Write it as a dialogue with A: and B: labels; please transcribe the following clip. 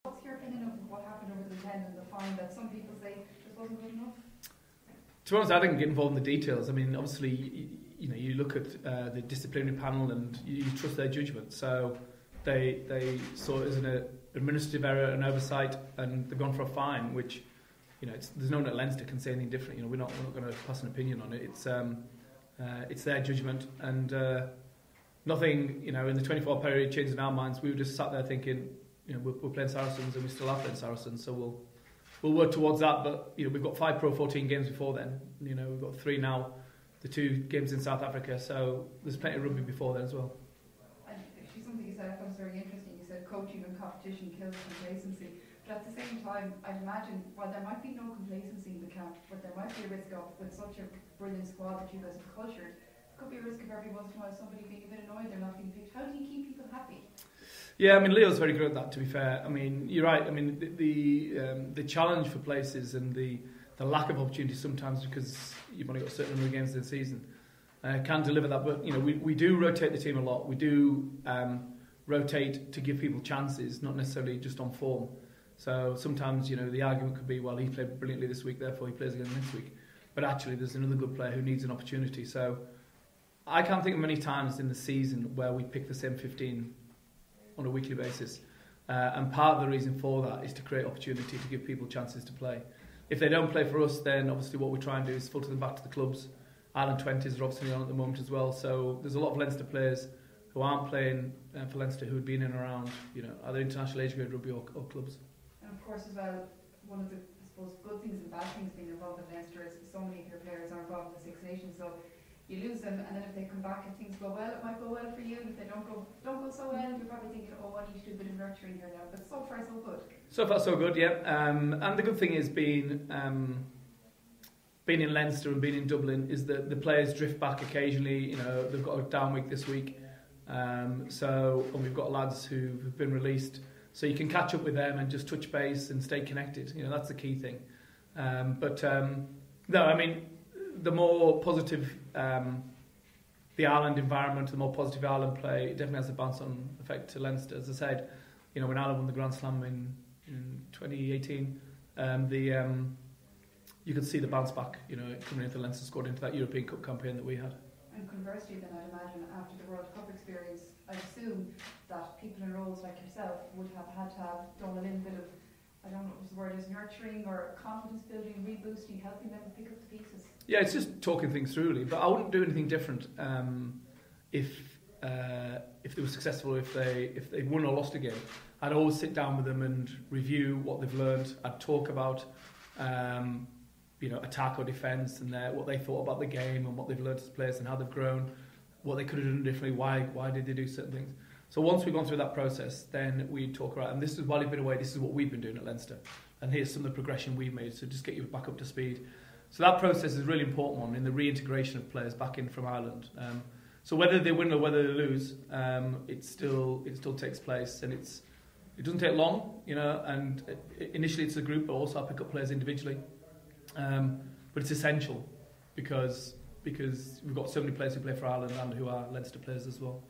A: What's your opinion of what happened over the weekend and the fine that some people say just wasn't good enough?
B: To be honest, I didn't get involved in the details. I mean, obviously, you look at the disciplinary panel and you trust their judgment. So they saw it as an administrative error, an oversight, and they've gone for a fine, which, there's no one at Leinster can say anything different. We're not going to pass an opinion on it. It's their judgment, and nothing, in the 24-hour period changed in our minds. We were just sat there thinking, we're playing Saracens, and we still are playing Saracens, so we'll work towards that. But we've got 5 Pro 14 games before then. We've got 3 now, the 2 games in South Africa, so there's plenty of rugby before then as well.
A: And actually, something you said I thought was very interesting. You said coaching and competition kills complacency. But at the same time, I'd imagine, while there might be no complacency in the camp, but there might be a risk of, with such a brilliant squad that you guys have cultured, could be a risk of every once in a while somebody being a bit annoyed they're not being picked. How do you keep people happy?
B: Yeah, I mean, Leo's very good at that, to be fair. I mean, you're right. I mean, the challenge for places and the lack of opportunity sometimes, because you've only got a certain number of games in the season, can deliver that. But, we do rotate the team a lot. We do rotate to give people chances, not necessarily just on form. So sometimes, the argument could be, well, he played brilliantly this week, therefore he plays again next week. But actually, there's another good player who needs an opportunity. So I can't think of many times in the season where we pick the same 15 on a weekly basis. And part of the reason for that is to create opportunity to give people chances to play. If they don't play for us, then obviously what we try and do is filter them back to the clubs. Ireland 20s are obviously on at the moment as well. So there's a lot of Leinster players who aren't playing for Leinster who have been in and around, either international age grade rugby or clubs.
A: And of course, as well, one of the, I suppose, good things and bad things being involved with Leinster is so many of your players are involved in the Six Nations. So you lose them, and then if they come back and things go well, it might go well for you. And if they don't go so well, you're probably thinking, oh, I need to do a bit of nurturing here now. But so far, so good. So far, so good,
B: yeah. And the good thing is being in Leinster and being in Dublin is that the players drift back occasionally. They've got a down week this week, and we've got lads who've been released, so you can catch up with them and just touch base and stay connected. That's the key thing. No, I mean, the more positive the Ireland environment, the more positive Ireland play, it definitely has a bounce-on effect to Leinster. As I said, when Ireland won the Grand Slam in 2018, you could see the bounce back, coming into Leinster squad into that European Cup campaign that we had.
A: And conversely, then I'd imagine after the World Cup experience, I'd assume that people in roles like yourself would have had to have done a little bit of, I don't know what the word is, nurturing or confidence building, reboosting, helping them pick up the pieces.
B: Yeah, it's just talking things through, really. But I wouldn't do anything different if they were successful, if they won or lost a game. I'd always sit down with them and review what they've learned. I'd talk about attack or defence and what they thought about the game and what they've learned as players and how they've grown, what they could have done differently, why did they do certain things. So once we've gone through that process, then we talk about, and this is while you've been away, this is what we've been doing at Leinster, and here's some of the progression we've made, so just get you back up to speed. So that process is a really important one in the reintegration of players back in from Ireland. So whether they win or whether they lose, it still takes place, and it doesn't take long, and initially it's a group, but also I pick up players individually. But it's essential because we've got so many players who play for Ireland and who are Leinster players as well.